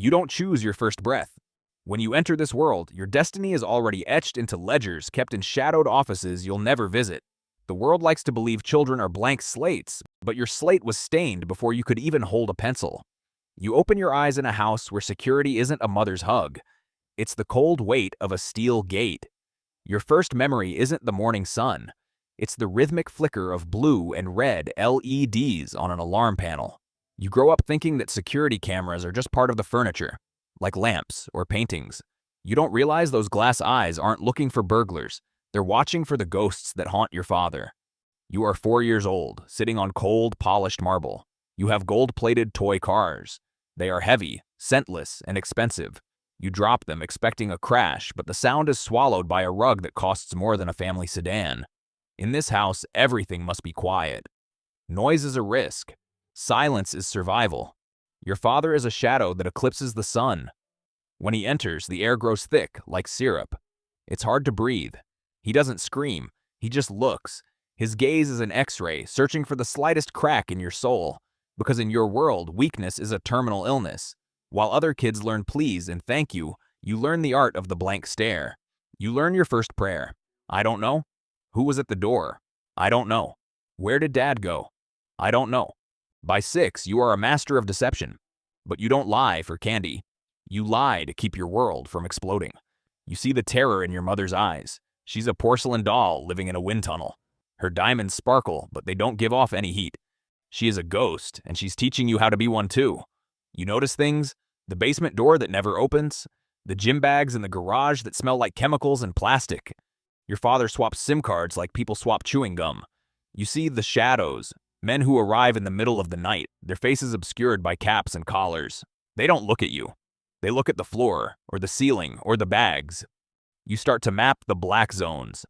You don't choose your first breath. When you enter this world, your destiny is already etched into ledgers kept in shadowed offices you'll never visit. The world likes to believe children are blank slates, but your slate was stained before you could even hold a pencil. You open your eyes in a house where security isn't a mother's hug. It's the cold weight of a steel gate. Your first memory isn't the morning sun. It's the rhythmic flicker of blue and red LEDs on an alarm panel. You grow up thinking that security cameras are just part of the furniture, like lamps or paintings. You don't realize those glass eyes aren't looking for burglars. They're watching for the ghosts that haunt your father. You are 4 years old, sitting on cold, polished marble. You have gold-plated toy cars. They are heavy, scentless, and expensive. You drop them expecting a crash, but the sound is swallowed by a rug that costs more than a family sedan. In this house, everything must be quiet. Noise is a risk. Silence is survival. Your father is a shadow that eclipses the sun. When he enters, the air grows thick, like syrup. It's hard to breathe. He doesn't scream. He just looks. His gaze is an X-ray, searching for the slightest crack in your soul. Because in your world, weakness is a terminal illness. While other kids learn please and thank you, you learn the art of the blank stare. You learn your first prayer. I don't know. Who was at the door? I don't know. Where did Dad go? I don't know. By 6, you are a master of deception. But you don't lie for candy. You lie to keep your world from exploding. You see the terror in your mother's eyes. She's a porcelain doll living in a wind tunnel. Her diamonds sparkle, but they don't give off any heat. She is a ghost, and she's teaching you how to be one too. You notice things? The basement door that never opens? The gym bags in the garage that smell like chemicals and plastic? Your father swaps SIM cards like people swap chewing gum. You see the shadows, men who arrive in the middle of the night, their faces obscured by caps and collars. They don't look at you. They look at the floor, or the ceiling, or the bags. You start to map the black zones.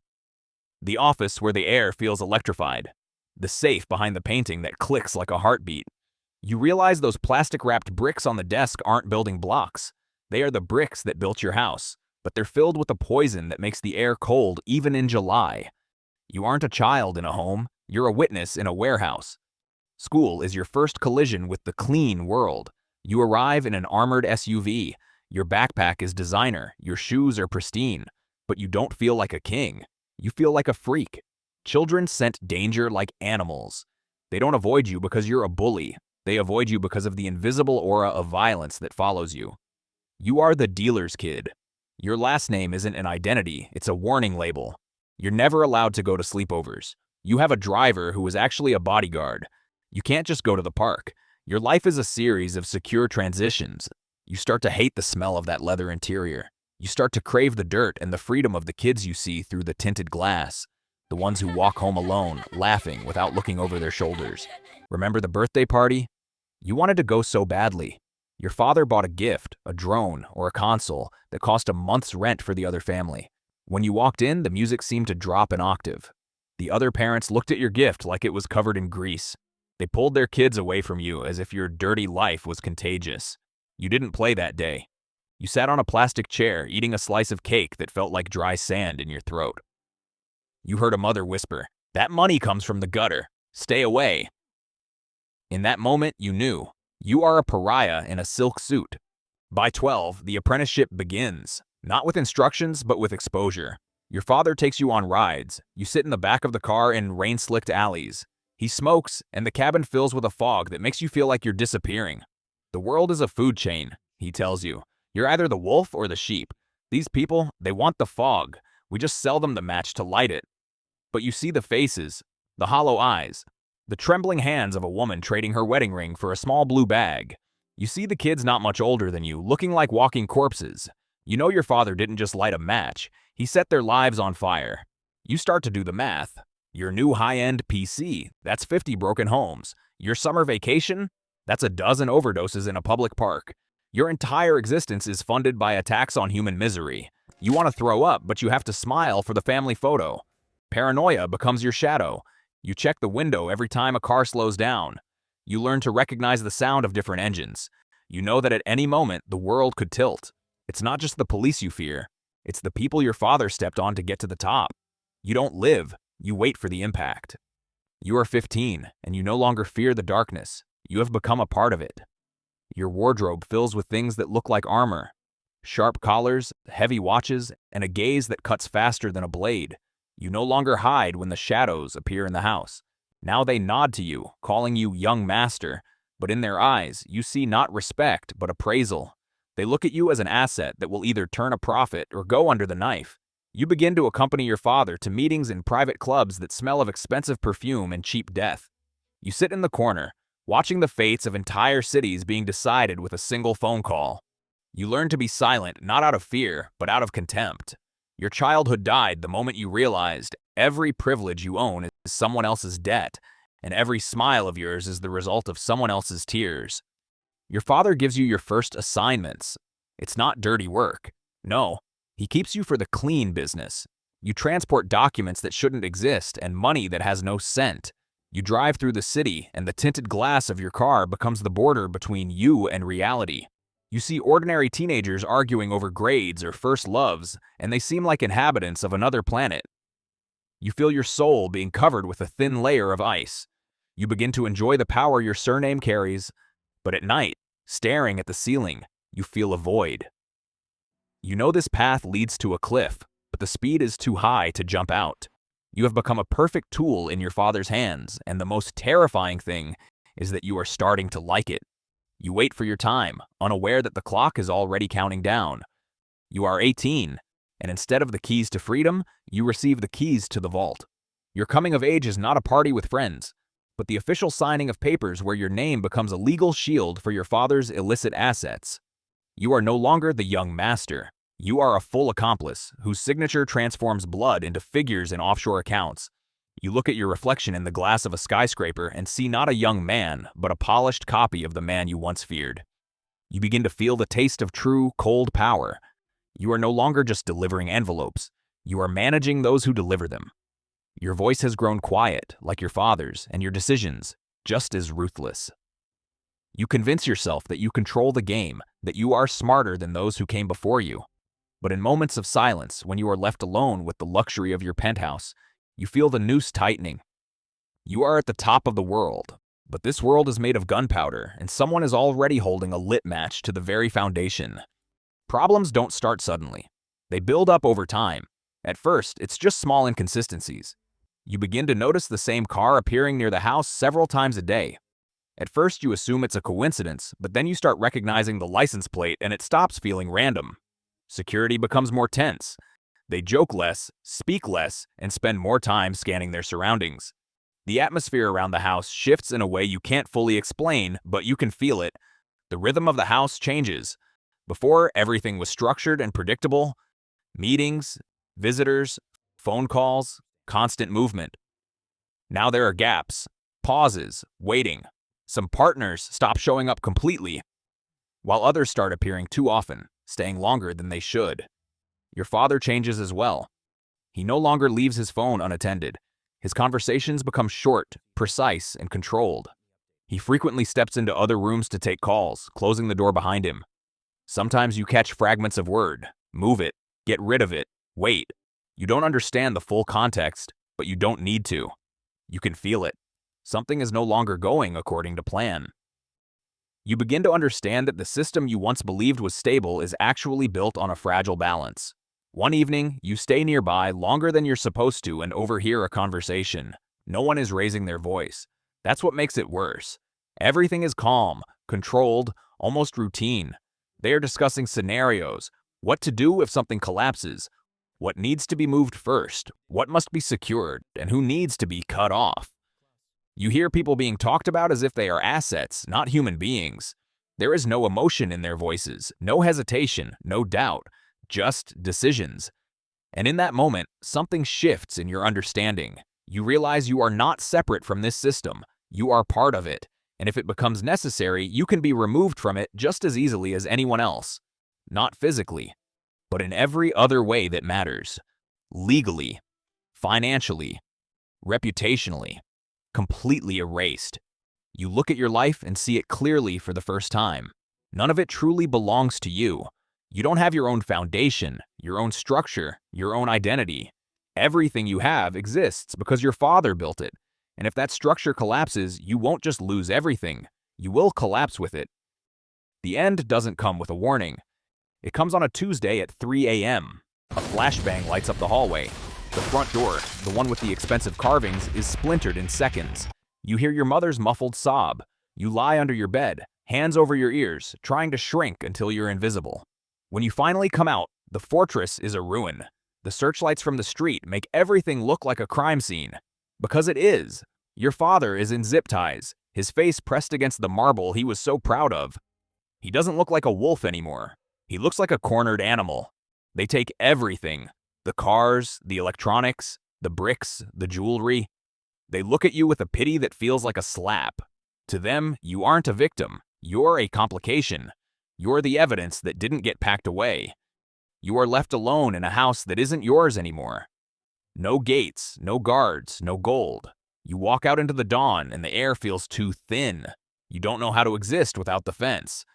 The office where the air feels electrified. The safe behind the painting that clicks like a heartbeat. You realize those plastic-wrapped bricks on the desk aren't building blocks. They are the bricks that built your house, but they're filled with a poison that makes the air cold even in July. You aren't a child in a home, you're a witness in a warehouse. School is your first collision with the clean world. You arrive in an armored SUV. Your backpack is designer, your shoes are pristine, but you don't feel like a king. You feel like a freak. Children scent danger like animals. They don't avoid you because you're a bully. They avoid you because of the invisible aura of violence that follows you. You are the dealer's kid. Your last name isn't an identity, it's a warning label. You're never allowed to go to sleepovers. You have a driver who is actually a bodyguard. You can't just go to the park. Your life is a series of secure transitions. You start to hate the smell of that leather interior. You start to crave the dirt and the freedom of the kids you see through the tinted glass. The ones who walk home alone, laughing without looking over their shoulders. Remember the birthday party? You wanted to go so badly. Your father bought a gift, a drone, or a console that cost a month's rent for the other family. When you walked in, the music seemed to drop an octave. The other parents looked at your gift like it was covered in grease. They pulled their kids away from you as if your dirty life was contagious. You didn't play that day. You sat on a plastic chair, eating a slice of cake that felt like dry sand in your throat. You heard a mother whisper, "That money comes from the gutter. Stay away." In that moment, you knew. You are a pariah in a silk suit. By 12, the apprenticeship begins. Not with instructions, but with exposure. Your father takes you on rides. You sit in the back of the car in rain-slicked alleys. He smokes, and the cabin fills with a fog that makes you feel like you're disappearing. The world is a food chain, he tells you. You're either the wolf or the sheep. These people, they want the fog. We just sell them the match to light it. But you see the faces, the hollow eyes, the trembling hands of a woman trading her wedding ring for a small blue bag. You see the kids not much older than you, looking like walking corpses. You know your father didn't just light a match. He set their lives on fire. You start to do the math. Your new high-end PC, that's 50 broken homes. Your summer vacation, that's a dozen overdoses in a public park. Your entire existence is funded by a tax on human misery. You want to throw up, but you have to smile for the family photo. Paranoia becomes your shadow. You check the window every time a car slows down. You learn to recognize the sound of different engines. You know that at any moment, the world could tilt. It's not just the police you fear. It's the people your father stepped on to get to the top. You don't live. You wait for the impact. You are 15, and you no longer fear the darkness. You have become a part of it. Your wardrobe fills with things that look like armor. Sharp collars, heavy watches, and a gaze that cuts faster than a blade. You no longer hide when the shadows appear in the house. Now they nod to you, calling you young master, but in their eyes, you see not respect, but appraisal. They look at you as an asset that will either turn a profit or go under the knife. You begin to accompany your father to meetings in private clubs that smell of expensive perfume and cheap death. You sit in the corner, watching the fates of entire cities being decided with a single phone call. You learn to be silent, not out of fear, but out of contempt. Your childhood died the moment you realized every privilege you own is someone else's debt, and every smile of yours is the result of someone else's tears. Your father gives you your first assignments. It's not dirty work. No, he keeps you for the clean business. You transport documents that shouldn't exist and money that has no scent. You drive through the city, and the tinted glass of your car becomes the border between you and reality. You see ordinary teenagers arguing over grades or first loves, and they seem like inhabitants of another planet. You feel your soul being covered with a thin layer of ice. You begin to enjoy the power your surname carries, but at night, staring at the ceiling, you feel a void. You know this path leads to a cliff, but the speed is too high to jump out. You have become a perfect tool in your father's hands, and the most terrifying thing is that you are starting to like it. You wait for your time, unaware that the clock is already counting down. You are 18, and instead of the keys to freedom, you receive the keys to the vault. Your coming of age is not a party with friends, but the official signing of papers where your name becomes a legal shield for your father's illicit assets. You are no longer the young master. You are a full accomplice whose signature transforms blood into figures in offshore accounts. You look at your reflection in the glass of a skyscraper and see not a young man, but a polished copy of the man you once feared. You begin to feel the taste of true, cold power. You are no longer just delivering envelopes. You are managing those who deliver them. Your voice has grown quiet, like your father's, and your decisions, just as ruthless. You convince yourself that you control the game, that you are smarter than those who came before you. But in moments of silence, when you are left alone with the luxury of your penthouse, you feel the noose tightening. You are at the top of the world, but this world is made of gunpowder, and someone is already holding a lit match to the very foundation. Problems don't start suddenly. They build up over time. At first, it's just small inconsistencies. You begin to notice the same car appearing near the house several times a day. At first, you assume it's a coincidence, but then you start recognizing the license plate and it stops feeling random. Security becomes more tense. They joke less, speak less, and spend more time scanning their surroundings. The atmosphere around the house shifts in a way you can't fully explain, but you can feel it. The rhythm of the house changes. Before, everything was structured and predictable. Meetings, visitors, phone calls, constant movement. Now there are gaps, pauses, waiting. Some partners stop showing up completely, while others start appearing too often, staying longer than they should. Your father changes as well. He no longer leaves his phone unattended. His conversations become short, precise, and controlled. He frequently steps into other rooms to take calls, closing the door behind him. Sometimes you catch fragments of word. Move it. Get rid of it. Wait. You don't understand the full context, but you don't need to. You can feel it. Something is no longer going according to plan. You begin to understand that the system you once believed was stable is actually built on a fragile balance. One evening, you stay nearby longer than you're supposed to and overhear a conversation. No one is raising their voice. That's what makes it worse. Everything is calm, controlled, almost routine. They are discussing scenarios, what to do if something collapses, what needs to be moved first, what must be secured, and who needs to be cut off. You hear people being talked about as if they are assets, not human beings. There is no emotion in their voices, no hesitation, no doubt, just decisions. And in that moment, something shifts in your understanding. You realize you are not separate from this system. You are part of it. And if it becomes necessary, you can be removed from it just as easily as anyone else. Not physically, but in every other way that matters. Legally, financially, reputationally. Completely erased. You look at your life and see it clearly for the first time. None of it truly belongs to you. You don't have your own foundation, your own structure, your own identity. Everything you have exists because your father built it. And if that structure collapses, you won't just lose everything. You will collapse with it. The end doesn't come with a warning. It comes on a Tuesday at 3 a.m. A flashbang lights up the hallway. The front door, the one with the expensive carvings, is splintered in seconds. You hear your mother's muffled sob. You lie under your bed, hands over your ears, trying to shrink until you're invisible. When you finally come out, the fortress is a ruin. The searchlights from the street make everything look like a crime scene. Because it is. Your father is in zip ties, his face pressed against the marble he was so proud of. He doesn't look like a wolf anymore. He looks like a cornered animal. They take everything. The cars, the electronics, the bricks, the jewelry. They look at you with a pity that feels like a slap. To them, you aren't a victim. You're a complication. You're the evidence that didn't get packed away. You are left alone in a house that isn't yours anymore. No gates, no guards, no gold. You walk out into the dawn and the air feels too thin. You don't know how to exist without the fence.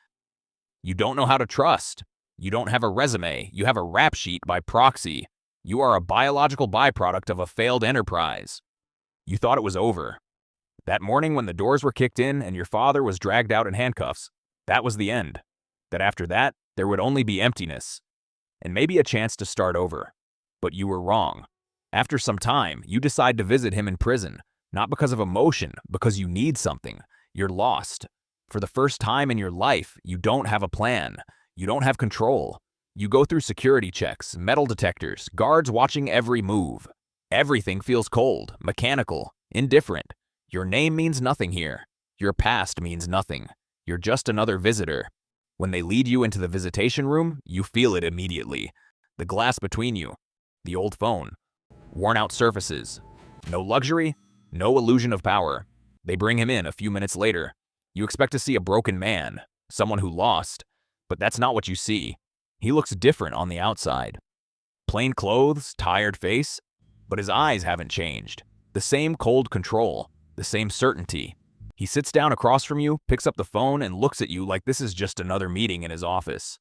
You don't know how to trust. You don't have a resume. You have a rap sheet by proxy. You are a biological byproduct of a failed enterprise. You thought it was over. That morning when the doors were kicked in and your father was dragged out in handcuffs, that was the end. That after that, there would only be emptiness. And maybe a chance to start over. But you were wrong. After some time, you decide to visit him in prison, not because of emotion, because you need something. You're lost. For the first time in your life, you don't have a plan. You don't have control. You go through security checks, metal detectors, guards watching every move. Everything feels cold, mechanical, indifferent. Your name means nothing here. Your past means nothing. You're just another visitor. When they lead you into the visitation room, you feel it immediately. The glass between you, the old phone, worn-out surfaces. No luxury, no illusion of power. They bring him in a few minutes later. You expect to see a broken man, someone who lost, but that's not what you see. He looks different on the outside. Plain clothes, tired face, but his eyes haven't changed. The same cold control, the same certainty. He sits down across from you, picks up the phone, and looks at you like this is just another meeting in his office.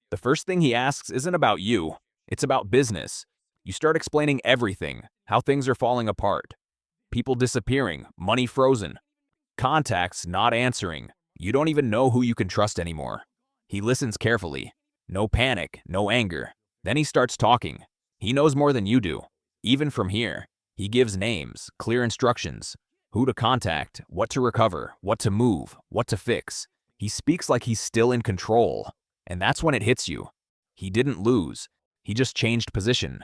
The first thing he asks isn't about you. It's about business. You start explaining everything, how things are falling apart. People disappearing, money frozen. Contacts not answering. You don't even know who you can trust anymore. He listens carefully. No panic, no anger. Then he starts talking. He knows more than you do. Even from here, he gives names, clear instructions. Who to contact, what to recover, what to move, what to fix. He speaks like he's still in control. And that's when it hits you. He didn't lose. He just changed position.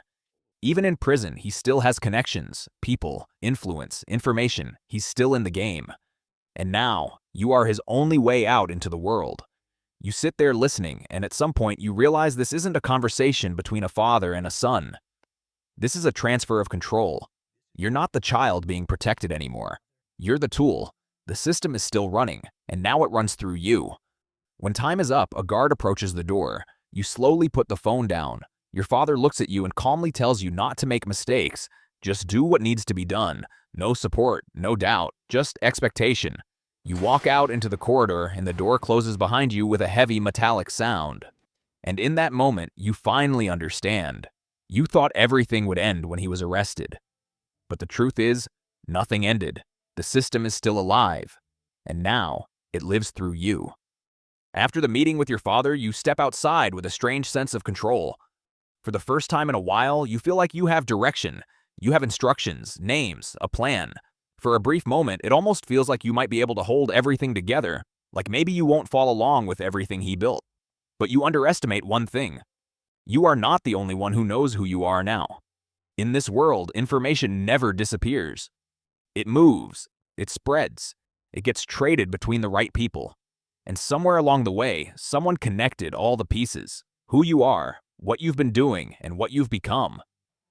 Even in prison, he still has connections, people, influence, information. He's still in the game. And now, you are his only way out into the world. You sit there listening, and at some point you realize this isn't a conversation between a father and a son. This is a transfer of control. You're not the child being protected anymore. You're the tool. The system is still running, and now it runs through you. When time is up, a guard approaches the door. You slowly put the phone down. Your father looks at you and calmly tells you not to make mistakes. Just do what needs to be done. No support, no doubt, just expectation. You walk out into the corridor and the door closes behind you with a heavy metallic sound. And in that moment, you finally understand. You thought everything would end when he was arrested. But the truth is, nothing ended. The system is still alive. And now, it lives through you. After the meeting with your father, you step outside with a strange sense of control. For the first time in a while, you feel like you have direction. You have instructions, names, a plan. For a brief moment, it almost feels like you might be able to hold everything together, like maybe you won't fall along with everything he built. But you underestimate one thing. You are not the only one who knows who you are now. In this world, information never disappears. It moves, it spreads, it gets traded between the right people. And somewhere along the way, someone connected all the pieces. Who you are, what you've been doing, and what you've become.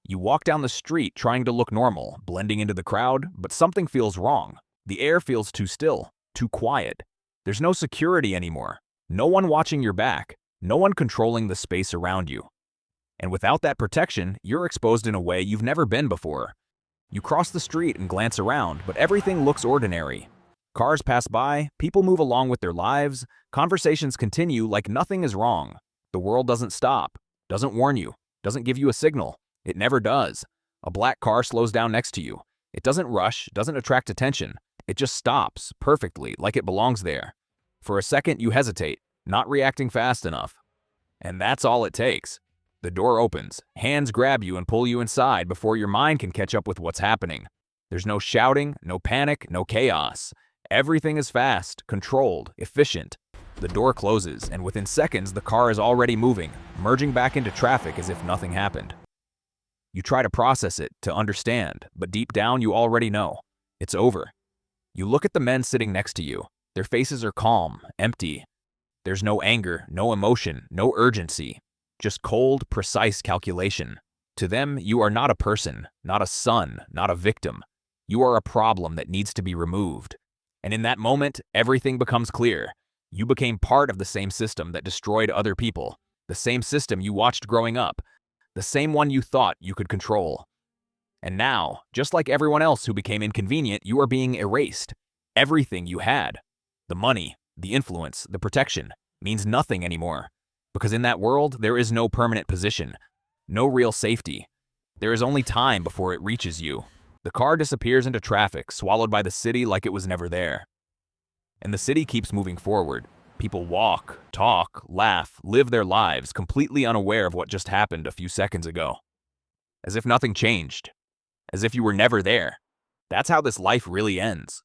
You walk down the street trying to look normal, blending into the crowd, but something feels wrong. The air feels too still, too quiet. There's no security anymore. No one watching your back. No one controlling the space around you. And without that protection, you're exposed in a way you've never been before. You cross the street and glance around, but everything looks ordinary. Cars pass by, people move along with their lives, conversations continue like nothing is wrong. The world doesn't stop, doesn't warn you, doesn't give you a signal. It never does. A black car slows down next to you. It doesn't rush, doesn't attract attention. It just stops, perfectly, like it belongs there. For a second, you hesitate. not reacting fast enough. And that's all it takes. The door opens, hands grab you and pull you inside before your mind can catch up with what's happening. There's no shouting, no panic, no chaos. Everything is fast, controlled, efficient. The door closes, and within seconds, the car is already moving, merging back into traffic as if nothing happened. You try to process it, to understand, but deep down you already know. It's over. You look at the men sitting next to you. Their faces are calm, empty. There's no anger, no emotion, no urgency. Just cold, precise calculation. To them, you are not a person, not a son, not a victim. You are a problem that needs to be removed. And in that moment, everything becomes clear. You became part of the same system that destroyed other people, the same system you watched growing up, the same one you thought you could control. And now, just like everyone else who became inconvenient, you are being erased. Everything you had, the money, the influence, the protection, means nothing anymore. Because in that world, there is no permanent position, no real safety. There is only time before it reaches you. The car disappears into traffic, swallowed by the city like it was never there. And the city keeps moving forward. People walk, talk, laugh, live their lives, completely unaware of what just happened a few seconds ago. As if nothing changed. As if you were never there. That's how this life really ends.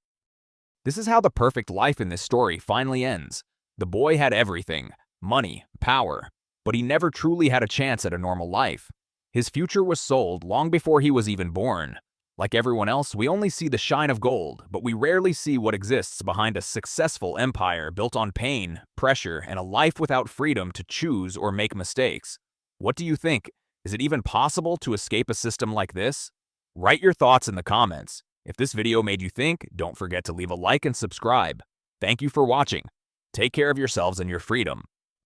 This is how the perfect life in this story finally ends. The boy had everything, money, power, but he never truly had a chance at a normal life. His future was sold long before he was even born. Like everyone else, we only see the shine of gold, but we rarely see what exists behind a successful empire built on pain, pressure, and a life without freedom to choose or make mistakes. What do you think? Is it even possible to escape a system like this? Write your thoughts in the comments. If this video made you think, don't forget to leave a like and subscribe. Thank you for watching. Take care of yourselves and your freedom.